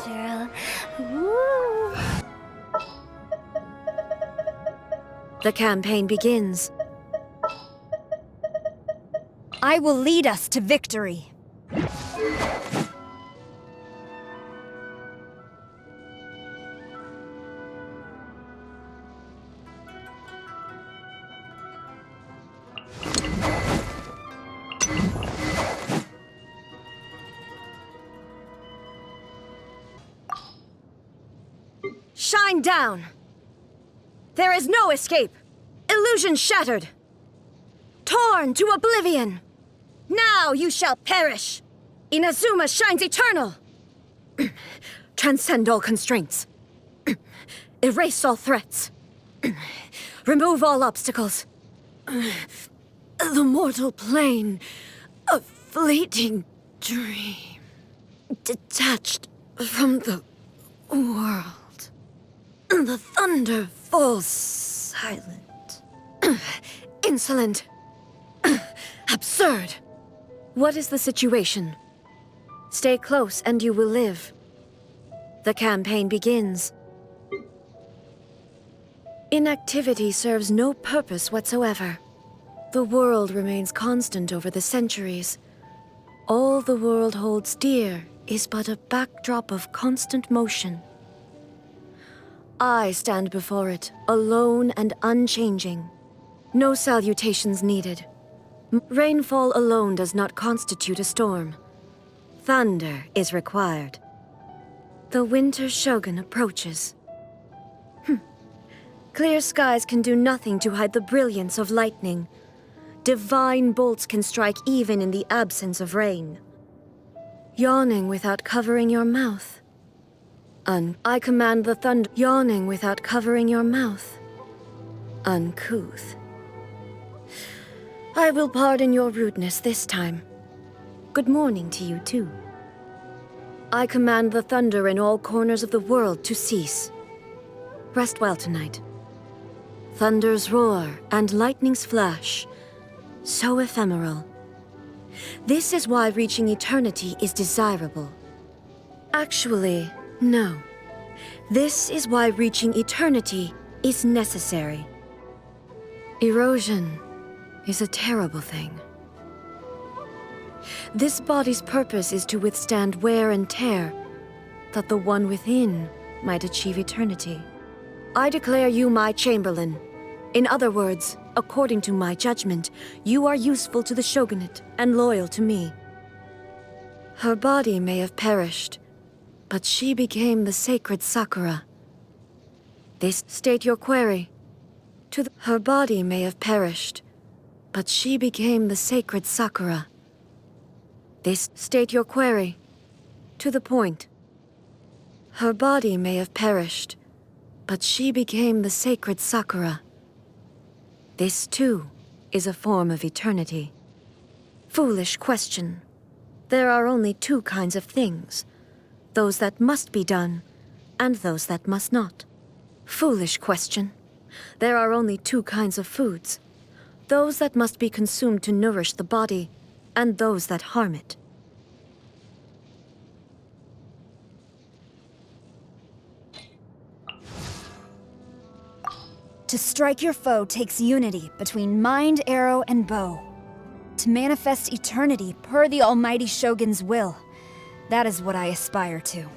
natural. Woo. The campaign begins. I will lead us to victory. Shine down! There is no escape! Illusion shattered! Torn to oblivion! Now you shall perish! Inazuma shines eternal! Transcend all constraints. Erase all threats. Remove all obstacles. The mortal plane, a fleeting dream, detached from the world. The thunder falls silent. Insolent. Absurd. What is the situation? Stay close and you will live. The campaign begins. Inactivity serves no purpose whatsoever. The world remains constant over the centuries. All the world holds dear is but a backdrop of constant motion. I stand before it, alone and unchanging. No salutations needed. Rainfall alone does not constitute a storm. Thunder is required. The winter shogun approaches. Clear skies can do nothing to hide the brilliance of lightning. Divine bolts can strike even in the absence of rain. Yawning without covering your mouth. I command the thunder. Yawning without covering your mouth. Uncouth. I will pardon your rudeness this time. Good morning to you too. I command the thunder in all corners of the world to cease. Rest well tonight. Thunder's roar and lightning's flash, so ephemeral. This is why reaching eternity is desirable. Actually, no. This is why reaching eternity is necessary. Erosion is a terrible thing. This body's purpose is to withstand wear and tear, that the one within might achieve eternity. I declare you my chamberlain. In other words, according to my judgment, you are useful to the shogunate and loyal to me. Her body may have perished, but she became the sacred Sakura. This state your query. Her body may have perished, but she became the sacred Sakura. This state your query. To the point. Her body may have perished, but she became the sacred Sakura. This, too, is a form of eternity. Foolish question. There are only two kinds of things. Those that must be done, and those that must not. Foolish question. There are only two kinds of foods. Those that must be consumed to nourish the body, and those that harm it. To strike your foe takes unity between mind, arrow, and bow. To manifest eternity per the Almighty Shogun's will. That is what I aspire to.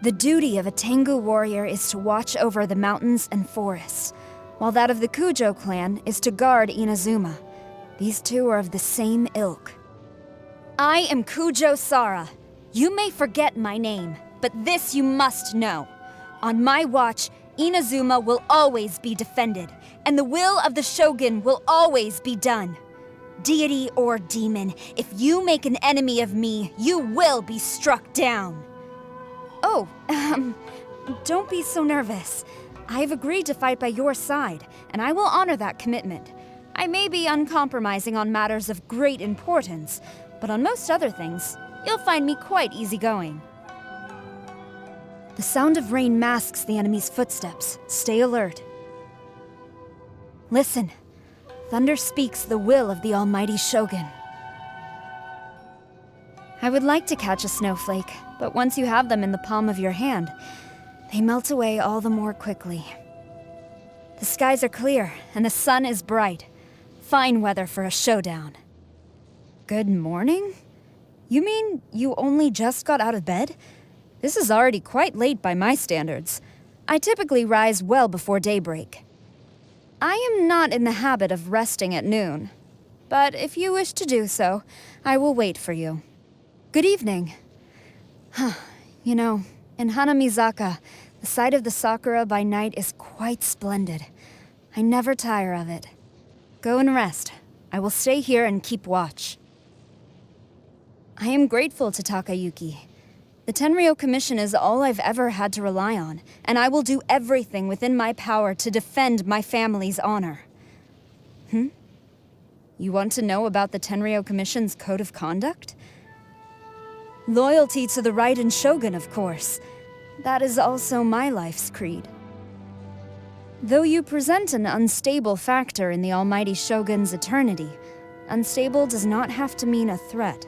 The duty of a Tengu warrior is to watch over the mountains and forests, while that of the Kujo clan is to guard Inazuma. These two are of the same ilk. I am Kujo Sara. You may forget my name, but this you must know. On my watch, Inazuma will always be defended, and the will of the Shogun will always be done. Deity or demon, if you make an enemy of me, you will be struck down. Oh, don't be so nervous. I've agreed to fight by your side, and I will honor that commitment. I may be uncompromising on matters of great importance, but on most other things, you'll find me quite easygoing. The sound of rain masks the enemy's footsteps. Stay alert. Listen. Thunder speaks the will of the Almighty Shogun. I would like to catch a snowflake, but once you have them in the palm of your hand, they melt away all the more quickly. The skies are clear, and the sun is bright. Fine weather for a showdown. Good morning? You mean you only just got out of bed? This is already quite late by my standards. I typically rise well before daybreak. I am not in the habit of resting at noon, but if you wish to do so, I will wait for you. Good evening. You know, in Hanamizaka, the sight of the sakura by night is quite splendid. I never tire of it. Go and rest. I will stay here and keep watch. I am grateful to Takayuki. The Tenryou Commission is all I've ever had to rely on, and I will do everything within my power to defend my family's honor. You want to know about the Tenryou Commission's code of conduct? Loyalty to the Raiden Shogun, of course. That is also my life's creed. Though you present an unstable factor in the Almighty Shogun's eternity, unstable does not have to mean a threat.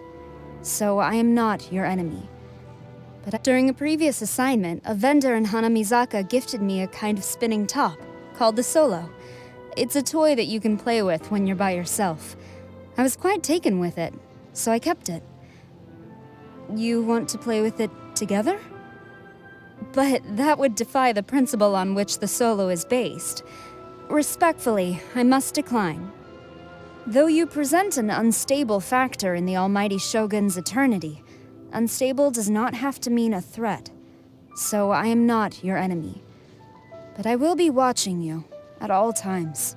So I am not your enemy. But during a previous assignment, a vendor in Hanamizaka gifted me a kind of spinning top, called the Solo. It's a toy that you can play with when you're by yourself. I was quite taken with it, so I kept it. You want to play with it together? But that would defy the principle on which the Solo is based. Respectfully, I must decline. Though you present an unstable factor in the Almighty Shogun's eternity, unstable does not have to mean a threat. So I am not your enemy. But I will be watching you at all times.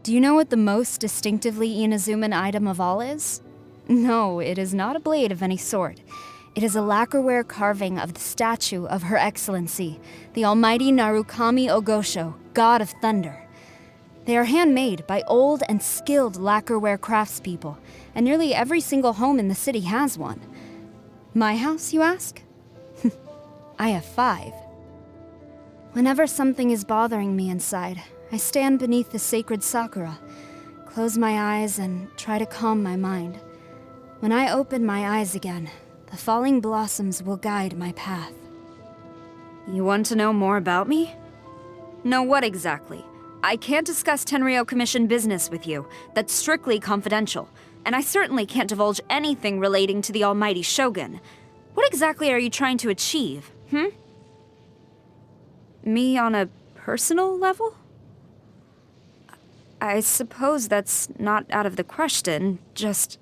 Do you know what the most distinctively Inazuman item of all is? No, it is not a blade of any sort. It is a lacquerware carving of the statue of Her Excellency, the Almighty Narukami Ogosho, God of Thunder. They are handmade by old and skilled lacquerware craftspeople, and nearly every single home in the city has one. My house, you ask? I have 5. Whenever something is bothering me inside, I stand beneath the sacred sakura, close my eyes, and try to calm my mind. When I open my eyes again, the falling blossoms will guide my path. You want to know more about me? No, what exactly? I can't discuss Tenryou Commission business with you. That's strictly confidential. And I certainly can't divulge anything relating to the Almighty Shogun. What exactly are you trying to achieve, Me on a personal level? I suppose that's not out of the question, just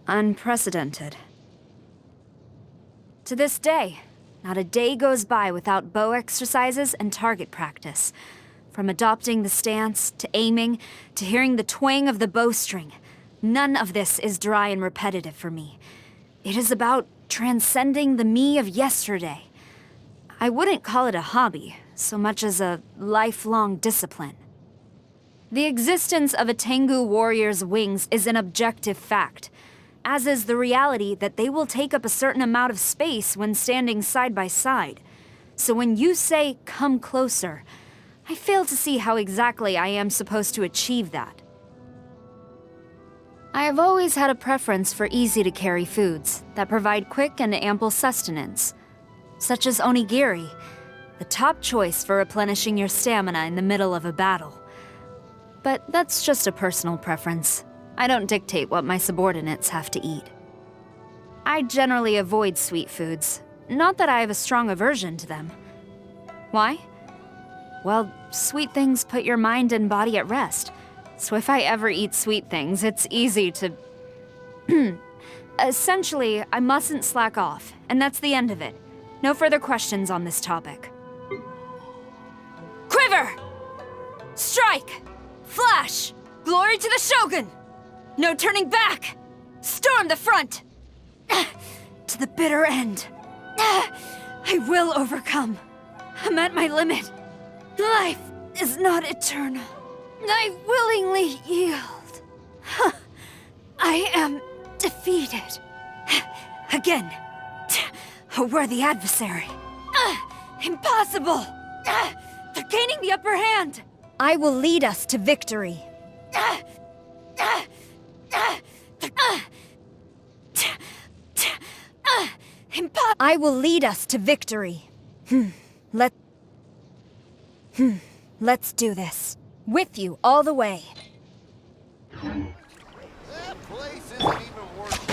unprecedented. To this day, not a day goes by without bow exercises and target practice. From adopting the stance, to aiming, to hearing the twang of the bowstring, none of this is dry and repetitive for me. It is about transcending the me of yesterday. I wouldn't call it a hobby, so much as a lifelong discipline. The existence of a Tengu warrior's wings is an objective fact, as is the reality that they will take up a certain amount of space when standing side by side. So when you say, "Come closer," I fail to see how exactly I am supposed to achieve that. I have always had a preference for easy-to-carry foods that provide quick and ample sustenance, such as onigiri, the top choice for replenishing your stamina in the middle of a battle. But that's just a personal preference. I don't dictate what my subordinates have to eat. I generally avoid sweet foods, not that I have a strong aversion to them. Why? Well, sweet things put your mind and body at rest. So if I ever eat sweet things, it's easy to... Essentially, I mustn't slack off, and that's the end of it. No further questions on this topic. Quiver! Strike! Flash! Glory to the Shogun! No turning back! Storm the front! To the bitter end. I will overcome. I'm at my limit. Life is not eternal. I willingly yield. I am defeated. Again. A worthy adversary. Impossible! They're gaining the upper hand! I will lead us to victory. I will lead us to victory. Let's do this. With you all the way. That place isn't even worth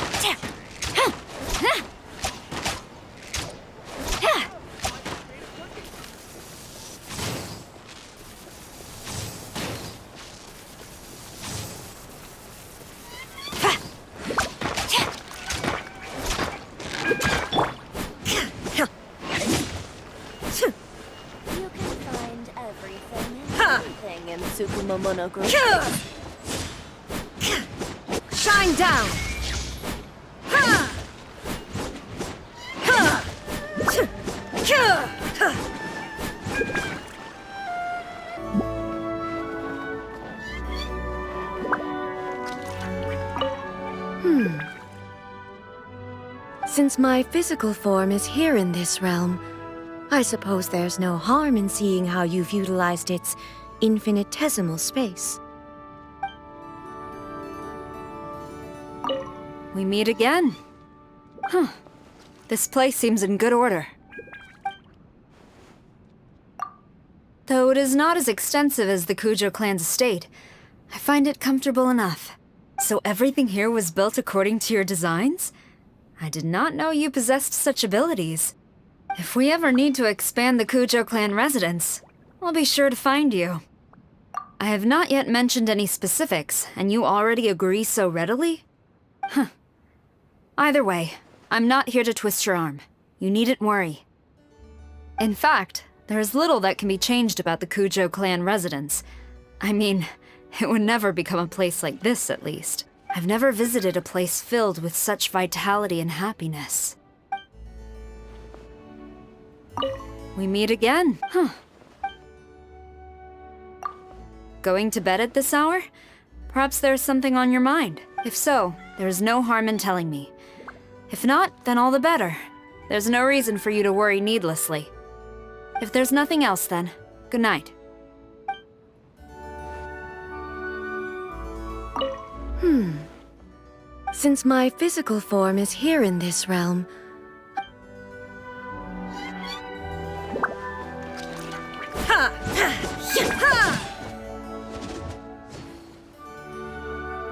You can find everything and anything in Tsukumomono. Shine down! Since my physical form is here in this realm, I suppose there's no harm in seeing how you've utilized its infinitesimal space. We meet again. This place seems in good order. Though it is not as extensive as the Kujo clan's estate, I find it comfortable enough. So everything here was built according to your designs? I did not know you possessed such abilities. If we ever need to expand the Kujo clan residence, I'll be sure to find you. I have not yet mentioned any specifics, and you already agree so readily? Either way, I'm not here to twist your arm. You needn't worry. In fact, there is little that can be changed about the Kujo clan residence. I mean, it would never become a place like this, at least. I've never visited a place filled with such vitality and happiness. We meet again, Going to bed at this hour? Perhaps there's something on your mind. If so, there's no harm in telling me. If not, then all the better. There's no reason for you to worry needlessly. If there's nothing else then, good night. Since my physical form is here in this realm,